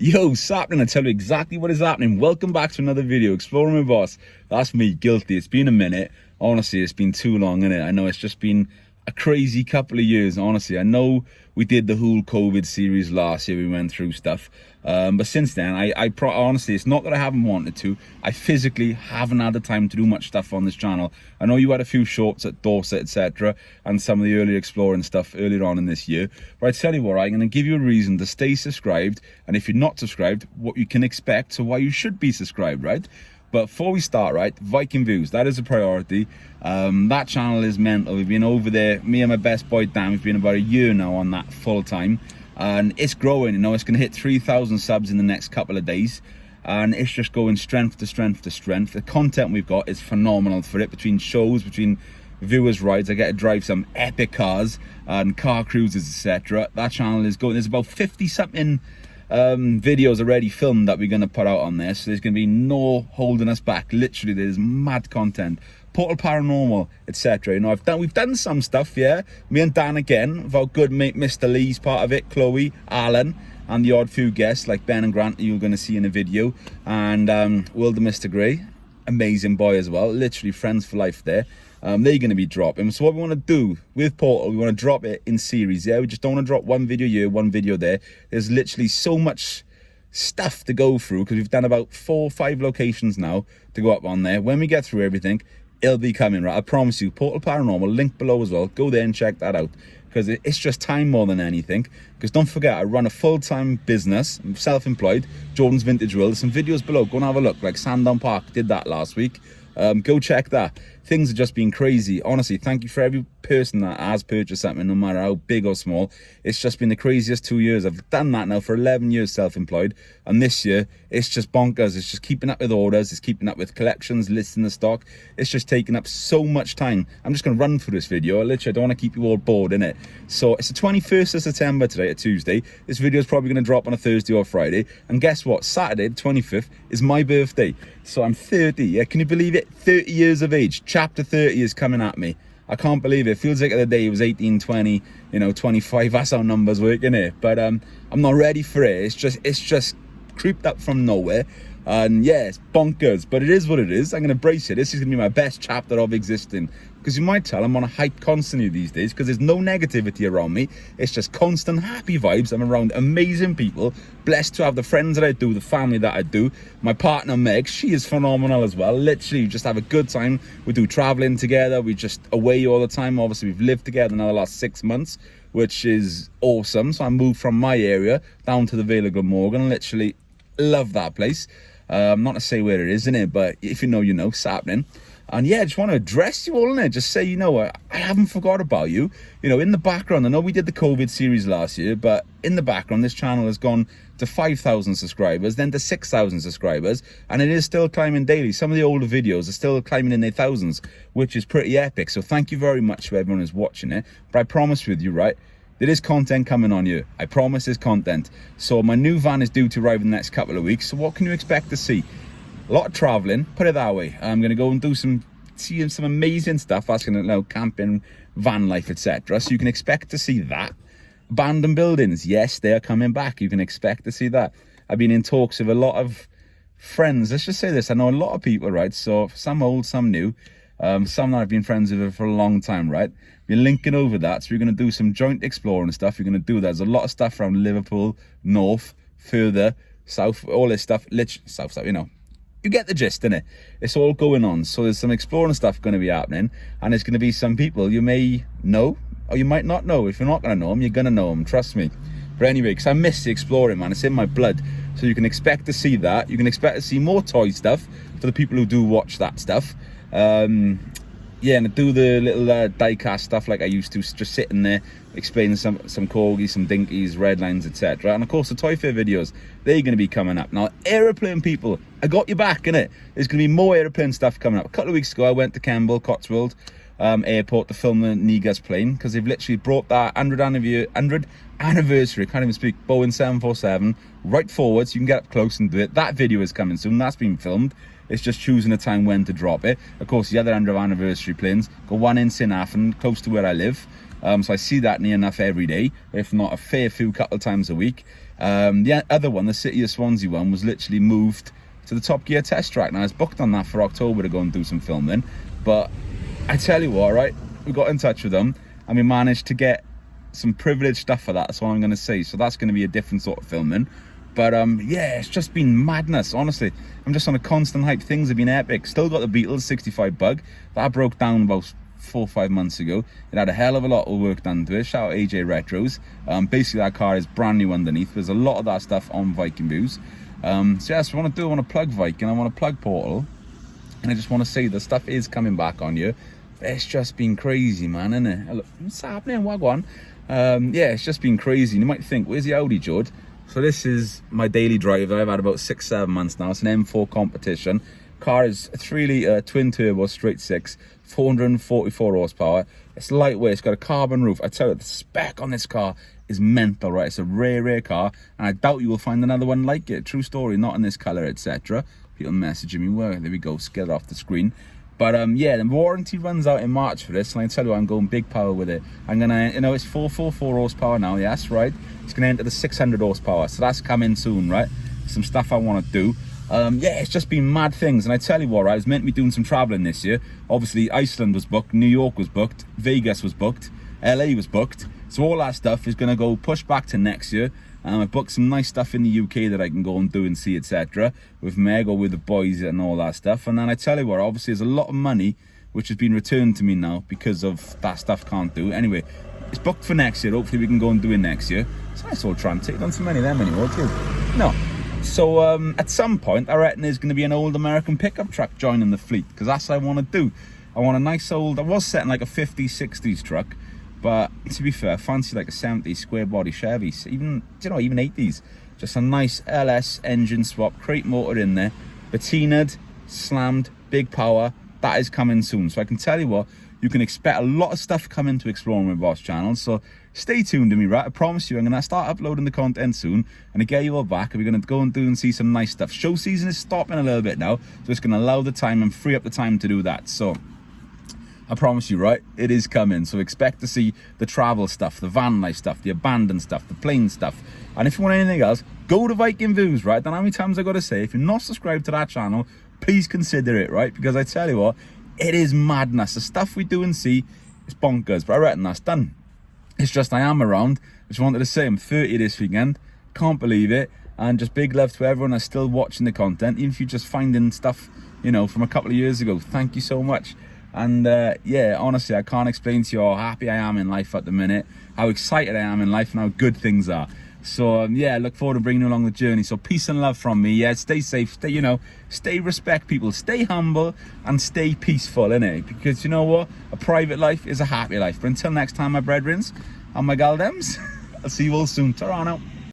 Yo, Sapling, I tell you exactly what is happening. Welcome back to another video, Exploring with Boss. That's me, guilty. It's been a minute. Honestly, it's been too long, innit? I know it's just been a crazy couple of years, honestly. I know we did the whole COVID series last year. We went through stuff. But since then, honestly, it's not that I haven't wanted to. I physically haven't had the time to do much stuff on this channel. I know you had a few shorts at Dorset, etc. and some of the early exploring stuff earlier on in this year. But I tell you what, I'm going to give you a reason to stay subscribed. And if you're not subscribed, what you can expect, so why you should be subscribed, right? But before we start, right, Viking Views, that is a priority. That channel is mental. We've been over there, me and my best boy Dan, we've been about a year now on that full time. And it's growing, you know, it's going to hit 3,000 subs in the next couple of days. And it's just going strength to strength to strength. The content we've got is phenomenal for it, between shows, between viewers' rides. I get to drive some epic cars and car cruises, etc. That channel is going, there's about 50-something videos already filmed that we're going to put out on there, so there's going to be no holding us back. Literally, there's mad content, Portal Paranormal, etc. You know, we've done some stuff, yeah, me and Dan again, with our good mate Mr. Lee's part of it, Chloe, Alan, and the odd few guests like Ben and Grant you're going to see in a video, and Wilder Mr. Grey, amazing boy as well, literally friends for life there. They're going to be dropping. So what we want to do with Portal, we want to drop it in series, yeah? We just don't want to drop one video here, one video there. There's literally so much stuff to go through, because we've done about 4 or 5 locations now to go up on there. When we get through everything, it'll be coming, right? I promise you. Portal Paranormal, link below as well. Go there and check that out, because it's just time more than anything. Because don't forget, I run a full-time business. I'm self-employed. Jordan's Vintage World. There's some videos below. Go and have a look. Like Sandown Park did that last week. Go check that. Things have just been crazy. Honestly, thank you for every person that has purchased something, no matter how big or small. It's just been the craziest 2 years. I've done that now for 11 years self-employed, and this year it's just bonkers. It's just keeping up with orders, it's keeping up with collections, listing the stock. It's just taking up so much time. I'm just going to run through this video. Literally, I don't want to keep you all bored, innit? So it's the 21st of September today, a Tuesday. This video is probably going to drop on a Thursday or Friday, and guess what? Saturday the 25th is my birthday. So I'm 30, yeah? Can you believe it? 30 years of age. Chapter 30 is coming at me. I can't believe it. It feels like the day it was 18, 20, you know, 25. That's how numbers work, innit? But I'm not ready for it. It's just creeped up from nowhere. And yeah, it's bonkers, but it is what it is. I'm going to brace it. This is going to be my best chapter of existing. Because you might tell I'm on a hype constantly these days, because there's no negativity around me. It's just constant happy vibes. I'm around amazing people. Blessed to have the friends that I do, the family that I do. My partner Meg, she is phenomenal as well. Literally, you just have a good time. We do traveling together. We just away all the time. Obviously, we've lived together now the last 6 months, which is awesome. So I moved from my area down to the Vale of Glamorgan. Literally love that place. Not to say where it is, innit? But if you know, you know, Sapling. And yeah, I just want to address you all, innit? Just say, you know, I haven't forgot about you. You know, in the background, I know we did the COVID series last year, but in the background, this channel has gone to 5,000 subscribers, then to 6,000 subscribers, and it is still climbing daily. Some of the older videos are still climbing in their thousands, which is pretty epic. So thank you very much to everyone who's watching it. But I promise with you, right, there is content coming on you. I promise there's content. So my new van is due to arrive in the next couple of weeks. So what can you expect to see? A lot of traveling, put it that way. I'm going to go and do some amazing stuff. That's going to, you know, camping, van life, etc. So you can expect to see that. Abandoned buildings, yes, they are coming back. You can expect to see that. I've been in talks with a lot of friends. Let's just say this. I know a lot of people, right? So some old, some new. Some that I've been friends with for a long time, right? We're linking over that. So we're going to do some joint exploring stuff. We're going to do that. There's a lot of stuff around Liverpool, north, further, south, all this stuff. Literally, south, you know. You get the gist, innit? It's all going on. So there's some exploring stuff going to be happening. And there's going to be some people you may know, or you might not know. If you're not going to know them, you're going to know them. Trust me. But anyway, because I miss the exploring, man. It's in my blood. So you can expect to see that. You can expect to see more toy stuff for the people who do watch that stuff. Yeah, and I do the little diecast stuff like I used to, just sitting there explaining some corgis, some dinkies, red lines, etc. And of course the Toy Fair videos, they're going to be coming up. Now, aeroplane people, I got you back, innit? There's going to be more aeroplane stuff coming up. A couple of weeks ago I went to Kemble, Cotswold airport to film the Negus plane, because they've literally brought that 100th anniversary, I can't even speak, Boeing 747 right forward, so you can get up close and do it. That video is coming soon. That's been filmed. It's just choosing a time when to drop it. Of course, the other 100th anniversary planes, got one in Sinafan, close to where I live. So I see that near enough every day, if not a fair few couple times a week. The other one, the City of Swansea one, was literally moved to the Top Gear test track. Now, I was booked on that for October to go and do some filming, but I tell you what, right, we got in touch with them and we managed to get some privileged stuff for that. That's what I'm going to say. So that's going to be a different sort of filming. But yeah, it's just been madness, honestly. I'm just on a constant hype. Things have been epic. Still got the Beetles 65 bug. That broke down about 4 or 5 months ago. It had a hell of a lot of work done to it. Shout out AJ Retros. Basically, that car is brand new underneath. There's a lot of that stuff on Viking Views. So yeah, so what I want to do, I want to plug Viking, I want to plug Portal. And I just want to say the stuff is coming back on you. It's just been crazy, man, isn't it? Look, what's happening? Wagwan. Yeah, it's just been crazy. You might think, where's the Audi, Jode? So this is my daily driver. I've had about 6-7 months now. It's an M4 competition. Car is a 3-litre twin turbo straight 6, 444 horsepower. It's lightweight. It's got a carbon roof. I tell you, the spec on this car is mental, right? It's a rare car, and I doubt you will find another one like it. True story. Not in this colour, etc. People messaging me. Well, there we go. Get it off the screen. But yeah, the warranty runs out in March for this, and I tell you, I'm going big power with it. I'm gonna, you know, it's 444 horsepower now. Yes, right. It's gonna enter the 600 horsepower, so that's coming soon, right? Some stuff I want to do. Yeah, it's just been mad things, and I tell you what, right, I was meant to be doing some traveling this year. Obviously, Iceland was booked, New York was booked, Vegas was booked, LA was booked. So all that stuff is gonna go push back to next year. I've booked some nice stuff in the UK that I can go and do and see, etc. with Meg or with the boys and all that stuff. And then I tell you what, obviously there's a lot of money which has been returned to me now because of that stuff can't do. Anyway, it's booked for next year. Hopefully we can go and do it next year. It's a nice old Transit. Don't see many of them anymore, too. No. So at some point, I reckon there's going to be an old American pickup truck joining the fleet, because that's what I want to do. I want a nice old, I was setting like a 50s, 60s truck. But to be fair, I fancy like a 70s square body Chevy, even, you know, even 80s. Just a nice LS engine swap, crate motor in there, patinaed, slammed, big power. That is coming soon. So I can tell you what, you can expect a lot of stuff coming to Exploring with Boss channel. So stay tuned to me, right? I promise you, I'm going to start uploading the content soon. And to get you all back, we're going to go and do and see some nice stuff. Show season is stopping a little bit now, so it's going to allow the time and free up the time to do that. So I promise you, right, it is coming. So expect to see the travel stuff, the van life stuff, the abandoned stuff, the plane stuff. And if you want anything else, go to Viking Views, right? I don't know how many times I got to say, if you're not subscribed to that channel, please consider it, right? Because I tell you what, it is madness. The stuff we do and see is bonkers. But I reckon that's done. It's just I am around. I just wanted to say I'm 30 this weekend. Can't believe it. And just big love to everyone that's still watching the content. Even if you're just finding stuff, you know, from a couple of years ago. Thank you so much. And yeah, honestly, I can't explain to you how happy I am in life at the minute, how excited I am in life, and how good things are. So yeah, I look forward to bringing you along the journey. So peace and love from me. Yeah, stay safe, stay, you know, stay respect people, stay humble, and stay peaceful, innit? Because you know what, a private life is a happy life. But until next time, my brethrens and my galdems, I'll see you all soon. Ta-ra now.